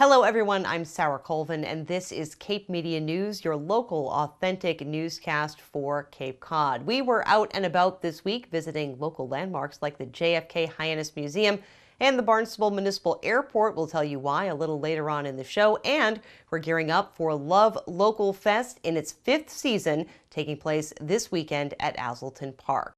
Hello everyone, I'm Sarah Colvin and this is Cape Media News, your local authentic newscast for Cape Cod. We were out and about this week visiting local landmarks like the JFK Hyannis Museum and the Barnstable Municipal Airport. We'll tell you why a little later on in the show. And we're gearing up for Love Local Fest in its 5th season, taking place this weekend at Azleton Park.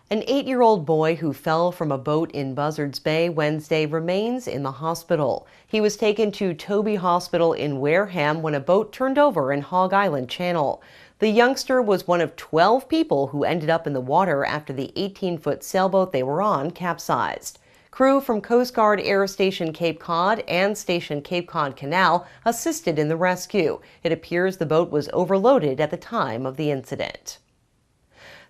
An 8-year-old boy who fell from a boat in Buzzards Bay Wednesday remains in the hospital. He was taken to Toby Hospital in Wareham when a boat turned over in Hog Island Channel. The youngster was one of 12 people who ended up in the water after the 18-foot sailboat they were on capsized. Crew from Coast Guard Air Station Cape Cod and Station Cape Cod Canal assisted in the rescue. It appears the boat was overloaded at the time of the incident.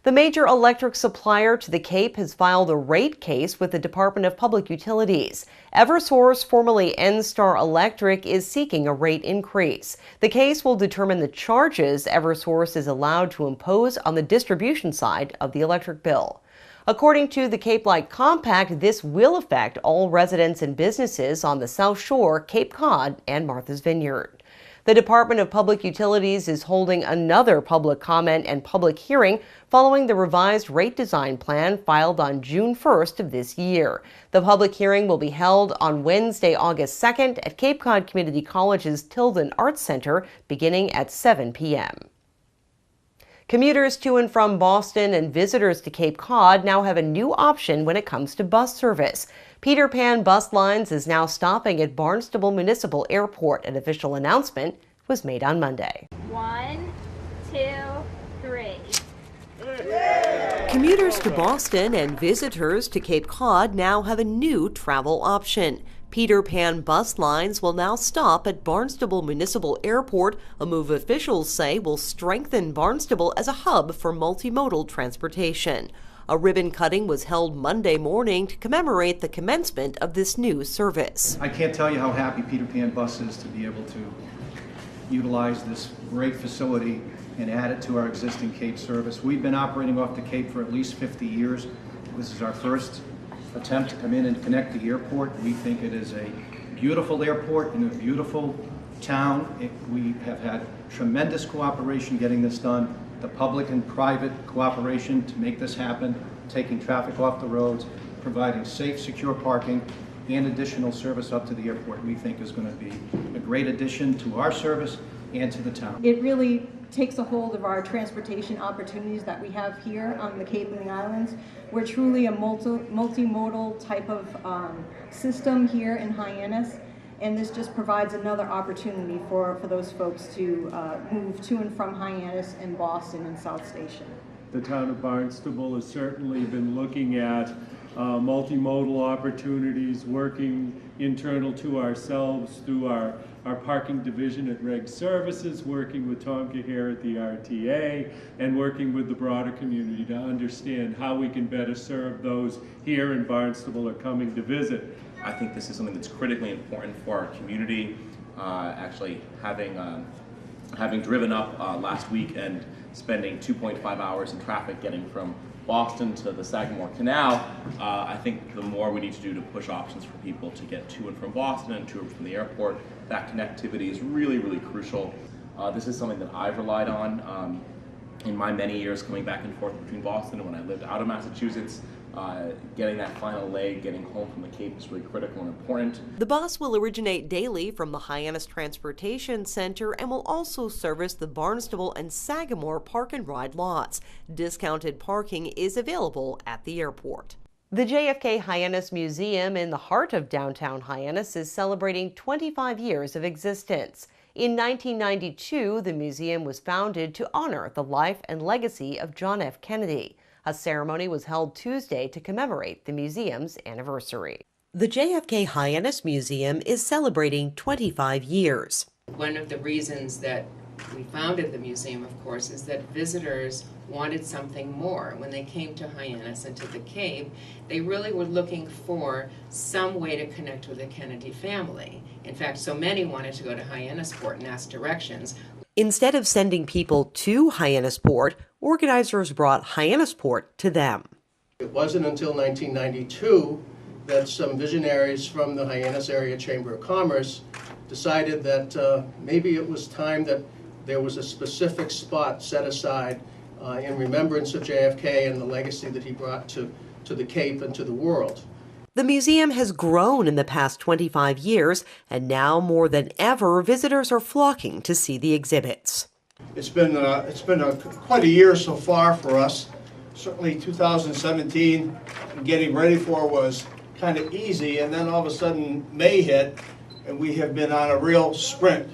The major electric supplier to the Cape has filed a rate case with the Department of Public Utilities. Eversource, formerly NStar Electric, is seeking a rate increase. The case will determine the charges Eversource is allowed to impose on the distribution side of the electric bill. According to the Cape Light Compact, this will affect all residents and businesses on the South Shore, Cape Cod, and Martha's Vineyard. The Department of Public Utilities is holding another public comment and public hearing following the revised rate design plan filed on June 1st of this year. The public hearing will be held on Wednesday, August 2nd at Cape Cod Community College's Tilden Arts Center beginning at 7 p.m. Commuters to and from Boston and visitors to Cape Cod now have a new option when it comes to bus service. Peter Pan Bus Lines is now stopping at Barnstable Municipal Airport. An official announcement was made on Monday. 1, 2, 3. Commuters to Boston and visitors to Cape Cod now have a new travel option. Peter Pan Bus Lines will now stop at Barnstable Municipal Airport, a move officials say will strengthen Barnstable as a hub for multimodal transportation. A ribbon cutting was held Monday morning to commemorate the commencement of this new service. I can't tell you how happy Peter Pan Bus is to be able to utilize this great facility and add it to our existing Cape service. We've been operating off the Cape for at least 50 years. This is our first attempt to come in and connect the airport. We think it is a beautiful airport in a beautiful town. We have had tremendous cooperation getting this done. The public and private cooperation to make this happen, taking traffic off the roads, providing safe, secure parking, and additional service up to the airport, we think is going to be a great addition to our service and to the town. It really takes a hold of our transportation opportunities that we have here on the Cape and the Islands. We're truly a multimodal type of system here in Hyannis, and this just provides another opportunity for those folks to move to and from Hyannis and Boston and South Station. The town of Barnstable has certainly been looking at multimodal opportunities, working internal to ourselves through our parking division at Reg Services, working with Tom Cahere at the RTA, and working with the broader community to understand how we can better serve those here in Barnstable or coming to visit. I think this is something that's critically important for our community. Actually having driven up last week and spending 2.5 hours in traffic getting from Boston to the Sagamore Canal, I think the more we need to do to push options for people to get to and from Boston and to and from the airport, that connectivity is really, really crucial. This is something that I've relied on in my many years coming back and forth between Boston and when I lived out of Massachusetts. Getting that final leg, getting home from the Cape is really critical and important. The bus will originate daily from the Hyannis Transportation Center and will also service the Barnstable and Sagamore Park and Ride lots. Discounted parking is available at the airport. The JFK Hyannis Museum in the heart of downtown Hyannis is celebrating 25 years of existence. In 1992, the museum was founded to honor the life and legacy of John F. Kennedy. A ceremony was held Tuesday to commemorate the museum's anniversary. The JFK Hyannis Museum is celebrating 25 years. One of the reasons that we founded the museum, of course, is that visitors wanted something more. When they came to Hyannis and to the Cape, they really were looking for some way to connect with the Kennedy family. In fact, so many wanted to go to Hyannisport and ask directions. Instead of sending people to Hyannisport, organizers brought Hyannisport to them. It wasn't until 1992 that some visionaries from the Hyannis Area Chamber of Commerce decided that maybe it was time that there was a specific spot set aside in remembrance of JFK and the legacy that he brought to the Cape and to the world. The museum has grown in the past 25 years, and now more than ever, visitors are flocking to see the exhibits. It's been quite a year so far for us. Certainly 2017, getting ready for was kind of easy, and then all of a sudden May hit, and we have been on a real sprint.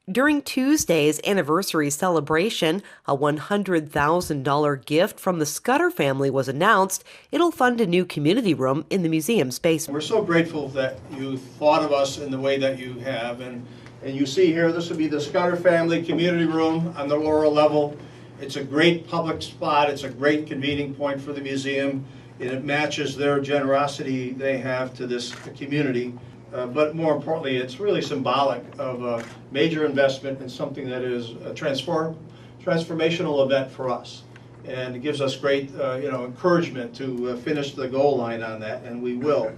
During Tuesday's anniversary celebration, a $100,000 gift from the Scudder family was announced. It'll fund a new community room in the museum's basement. We're so grateful that you thought of us in the way that you have, and you see here, this will be the Scudder family community room on the lower level. It's a great public spot. It's a great convening point for the museum, and it matches their generosity they have to this community. But more importantly, it's really symbolic of a major investment in something that is a transformational event for us. And it gives us great encouragement to finish the goal line on that, and we will.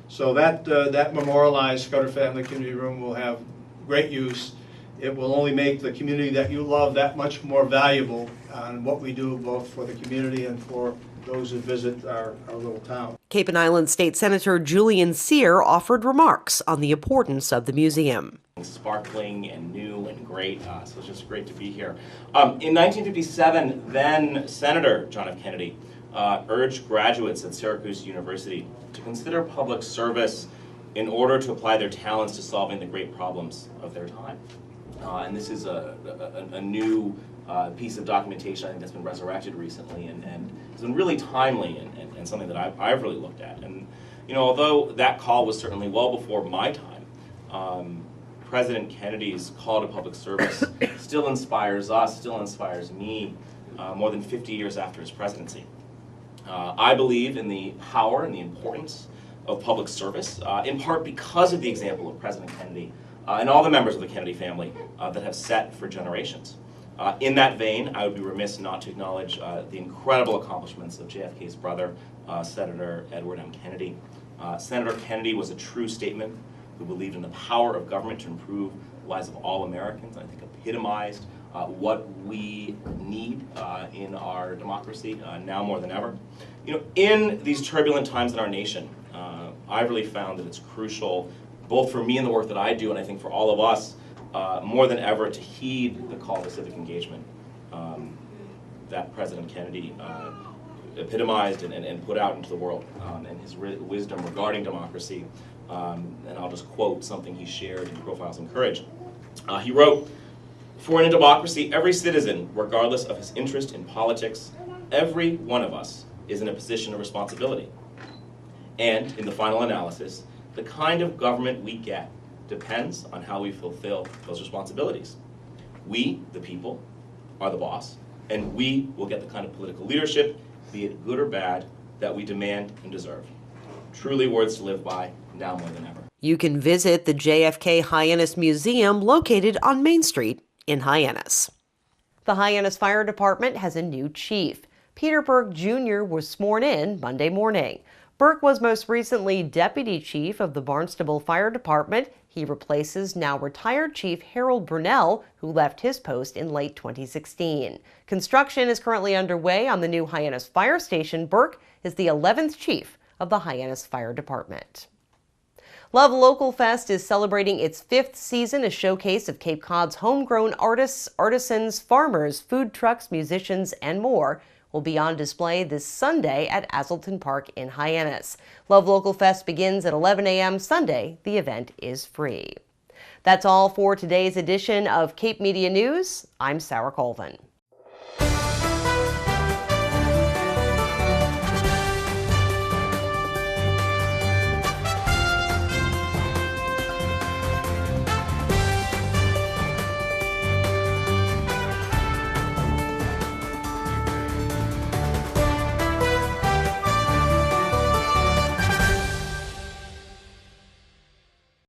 So that memorialized Scudder Family Community Room will have great use. It will only make the community that you love that much more valuable on what we do both for the community and for those who visit our little town. Cape and Island State Senator Julian Sear offered remarks on the importance of the museum. Sparkling and new and great, so it's just great to be here. In 1957, then Senator John F. Kennedy urged graduates at Syracuse University to consider public service in order to apply their talents to solving the great problems of their time. And this is a new piece of documentation I think that's been resurrected recently, and it's been really timely and something that I've really looked at. And although that call was certainly well before my time, President Kennedy's call to public service still inspires us, still inspires me more than 50 years after his presidency. I believe in the power and the importance of public service, in part because of the example of President Kennedy and all the members of the Kennedy family that have set for generations. In that vein, I would be remiss not to acknowledge the incredible accomplishments of JFK's brother, Senator Edward M. Kennedy. Senator Kennedy was a true statesman who believed in the power of government to improve the lives of all Americans. I think epitomized what we need in our democracy now more than ever. In these turbulent times in our nation, I've really found that it's crucial, both for me and the work that I do, and I think for all of us, more than ever, to heed the call to civic engagement that President Kennedy epitomized and put out into the world, and his wisdom regarding democracy. And I'll just quote something he shared in Profiles in Courage. He wrote, "For in a democracy, every citizen, regardless of his interest in politics, every one of us is in a position of responsibility. And in the final analysis, the kind of government we get depends on how we fulfill those responsibilities. We, the people, are the boss, and we will get the kind of political leadership, be it good or bad, that we demand and deserve." Truly words to live by, now more than ever. You can visit the JFK Hyannis Museum located on Main Street in Hyannis. The Hyannis Fire Department has a new chief. Peter Burke Jr. was sworn in Monday morning. Burke was most recently deputy chief of the Barnstable Fire Department. He replaces now retired Chief Harold Brunell, who left his post in late 2016. Construction is currently underway on the new Hyannis Fire Station. Burke is the 11th chief of the Hyannis Fire Department. Love Local Fest is celebrating its 5th season, a showcase of Cape Cod's homegrown artists, artisans, farmers, food trucks, musicians, and more will be on display this Sunday at Azleton Park in Hyannis. Love Local Fest begins at 11 a.m. Sunday. The event is free. That's all for today's edition of Cape Media News. I'm Sarah Colvin.